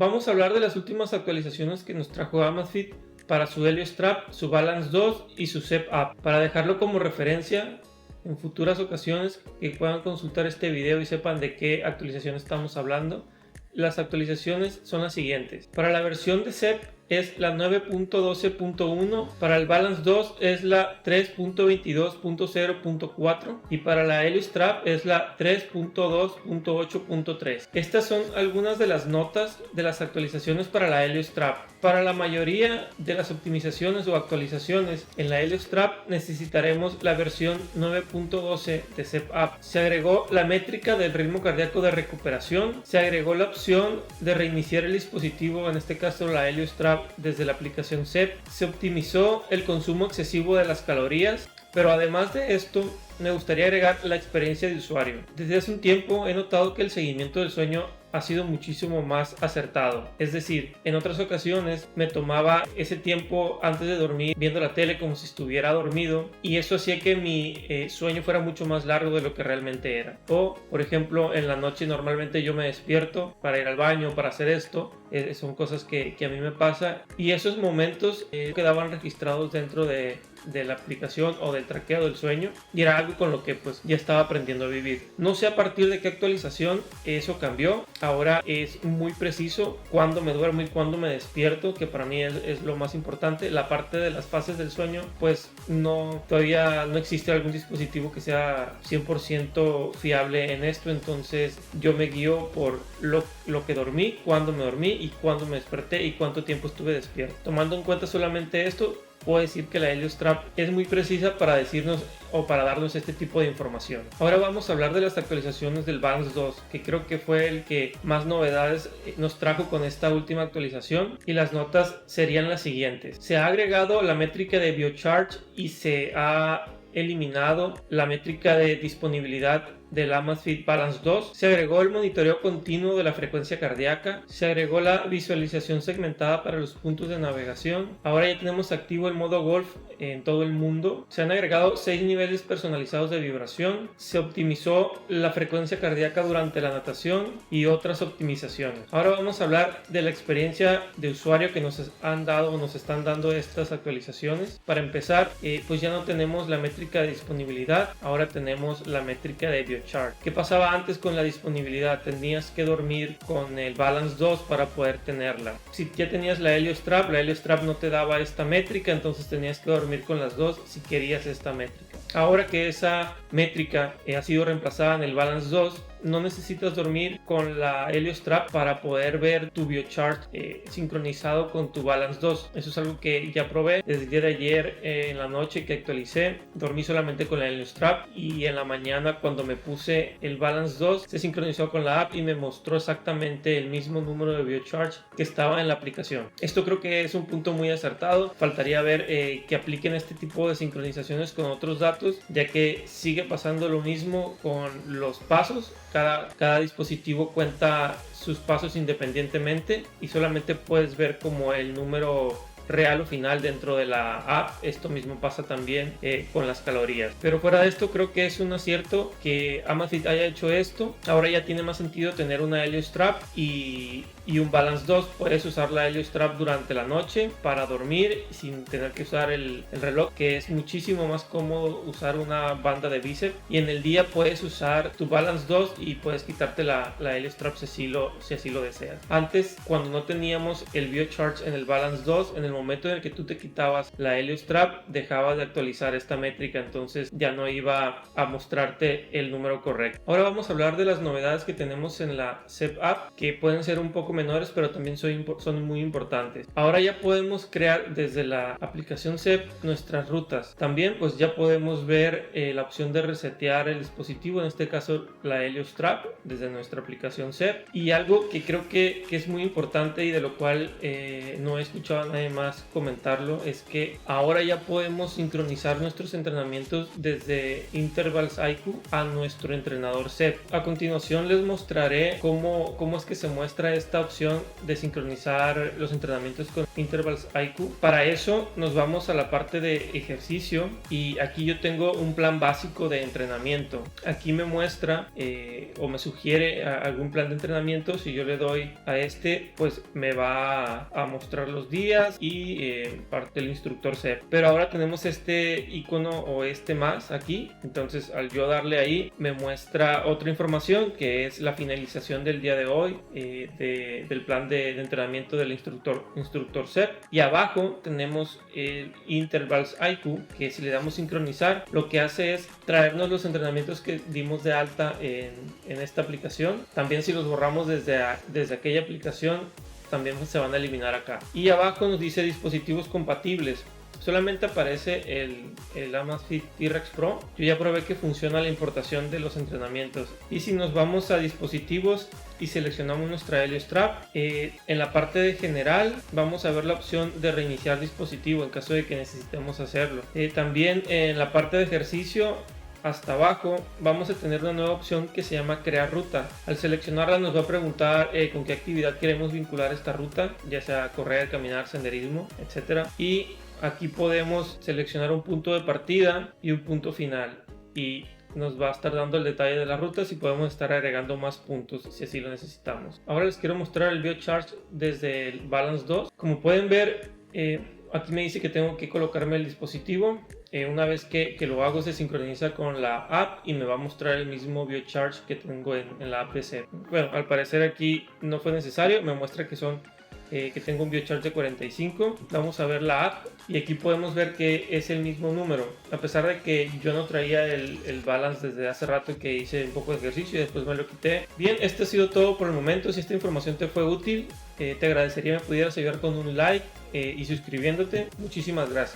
Vamos a hablar de las últimas actualizaciones que nos trajo Amazfit para su Helio Strap, su Balance 2 y su Zep Up, para dejarlo como referencia en futuras ocasiones que puedan consultar este video y sepan de qué actualización estamos hablando. Las actualizaciones son las siguientes. Para la versión de Zep es la 9.12.1, para el Balance 2 es la 3.22.0.4 y para la Helio Strap es la 3.2.8.3. Estas son algunas de las notas de las actualizaciones para la Helio Strap. Para la mayoría de las optimizaciones o actualizaciones en la Helio Strap necesitaremos la versión 9.12 de Zep Up. Se agregó la métrica del ritmo cardíaco de recuperación, se agregó la opción de reiniciar el dispositivo, en este caso la Helio Strap, desde la aplicación Zep. Se optimizó el consumo excesivo de las calorías, pero además de esto me gustaría agregar la experiencia de usuario. Desde hace un tiempo he notado que el seguimiento del sueño ha sido muchísimo más acertado. Es decir, en otras ocasiones me tomaba ese tiempo antes de dormir viendo la tele como si estuviera dormido, y eso hacía que mi sueño fuera mucho más largo de lo que realmente era. O, por ejemplo, en la noche normalmente yo me despierto para ir al baño, para hacer esto. Son cosas que a mí me pasa, y esos momentos quedaban registrados dentro de la aplicación o del traqueo del sueño, y era algo con lo que pues ya estaba aprendiendo a vivir. No sé a partir de qué actualización eso cambió. Ahora es muy preciso cuándo me duermo y cuándo me despierto, que para mí es lo más importante. La parte de las fases del sueño, pues todavía no existe algún dispositivo que sea 100% fiable en esto, entonces yo me guío por lo que dormí, cuándo me dormí y cuándo me desperté y cuánto tiempo estuve despierto. Tomando en cuenta solamente esto, puedo decir que la Helio Strap es muy precisa para decirnos o para darnos este tipo de información. Ahora vamos a hablar de las actualizaciones del Balance 2, que creo que fue el que más novedades nos trajo con esta última actualización, y las notas serían las siguientes. Se ha agregado la métrica de BioCharge y se ha eliminado la métrica de disponibilidad del Amazfit Balance 2. Se agregó el monitoreo continuo de la frecuencia cardíaca, se agregó la visualización segmentada para los puntos de navegación. Ahora ya tenemos activo el modo golf en todo el mundo. Se han agregado 6 niveles personalizados de vibración, se optimizó la frecuencia cardíaca durante la natación y otras optimizaciones. Ahora vamos a hablar de la experiencia de usuario que nos han dado o nos están dando estas actualizaciones. Para empezar, pues ya no tenemos la métrica de disponibilidad, ahora tenemos la métrica de BioCharge. ¿Qué pasaba antes con la disponibilidad? Tenías que dormir con el Balance 2 para poder tenerla. Si ya tenías la Helio Strap no te daba esta métrica, entonces tenías que dormir con las dos si querías esta métrica. Ahora que esa métrica ha sido reemplazada en el Balance 2, no necesitas dormir con la Helio Strap para poder ver tu BioCharge sincronizado con tu Balance 2. Eso es algo que ya probé desde el día de ayer en la noche que actualicé. Dormí solamente con la Helio Strap, y en la mañana cuando me puse el Balance 2 se sincronizó con la app y me mostró exactamente el mismo número de BioCharge que estaba en la aplicación. Esto creo que es un punto muy acertado. Faltaría ver que apliquen este tipo de sincronizaciones con otros datos, ya que sigue pasando lo mismo con los pasos. Cada dispositivo cuenta sus pasos independientemente y solamente puedes ver como el número real o final dentro de la app. Esto mismo pasa también con las calorías, pero fuera de esto creo que es un acierto que Amazfit haya hecho esto. Ahora ya tiene más sentido tener una Helio Strap y un Balance 2. Puedes usar la Helio Strap durante la noche para dormir sin tener que usar el reloj, que es muchísimo más cómodo usar una banda de bíceps, y en el día puedes usar tu Balance 2 y puedes quitarte la Helio Strap si así lo deseas. Antes, cuando no teníamos el BioCharge en el Balance 2, en el momento en el que tú te quitabas la Helio Strap dejabas de actualizar esta métrica, entonces ya no iba a mostrarte el número correcto. Ahora vamos a hablar de las novedades que tenemos en la Zep App, que pueden ser un poco menores pero también son muy importantes. Ahora ya podemos crear desde la aplicación Zep nuestras rutas. También pues ya podemos ver la opción de resetear el dispositivo, en este caso la Helio Strap, desde nuestra aplicación Zep. Y algo que creo que es muy importante y de lo cual no he escuchado a nadie más comentarlo, es que ahora ya podemos sincronizar nuestros entrenamientos desde Intervals IQ a nuestro entrenador Zep. A continuación les mostraré cómo es que se muestra esta esta opción de sincronizar los entrenamientos con Intervals IQ. Para eso nos vamos a la parte de ejercicio y aquí yo tengo un plan básico de entrenamiento. Aquí me muestra o me sugiere algún plan de entrenamiento. Si yo le doy a este, pues me va a mostrar los días y parte del instructor CEP. Pero ahora tenemos este icono o este más aquí, entonces al yo darle ahí me muestra otra información que es la finalización del día de hoy del plan de entrenamiento del instructor CEP, y abajo tenemos el Intervals IQ, que si le damos sincronizar lo que hace es traernos los entrenamientos que dimos de alta en esta aplicación. También si los borramos desde aquella aplicación también se van a eliminar acá, y abajo nos dice dispositivos compatibles. Solamente aparece el Amazfit T-Rex Pro. Yo ya probé que funciona la importación de los entrenamientos. Y si nos vamos a dispositivos y seleccionamos nuestra Helio Strap, en la parte de general vamos a ver la opción de reiniciar dispositivo en caso de que necesitemos hacerlo. También en la parte de ejercicio, hasta abajo vamos a tener una nueva opción que se llama crear ruta. Al seleccionarla nos va a preguntar con qué actividad queremos vincular esta ruta, ya sea correr, caminar, senderismo, etcétera. Y aquí podemos seleccionar un punto de partida y un punto final, y nos va a estar dando el detalle de las rutas y podemos estar agregando más puntos si así lo necesitamos. Ahora les quiero mostrar el BioCharge desde el Balance 2. Como pueden ver, aquí me dice que tengo que colocarme el dispositivo. Una vez que lo hago, se sincroniza con la app y me va a mostrar el mismo BioCharge que tengo en la app de CEP. Bueno, al parecer aquí no fue necesario, me muestra que tengo un BioCharge de 45. Vamos a ver la app y aquí podemos ver que es el mismo número, a pesar de que yo no traía el Balance desde hace rato, que hice un poco de ejercicio y después me lo quité. Bien, esto ha sido todo por el momento. Si esta información te fue útil, te agradecería me pudieras ayudar con un like y suscribiéndote. Muchísimas gracias.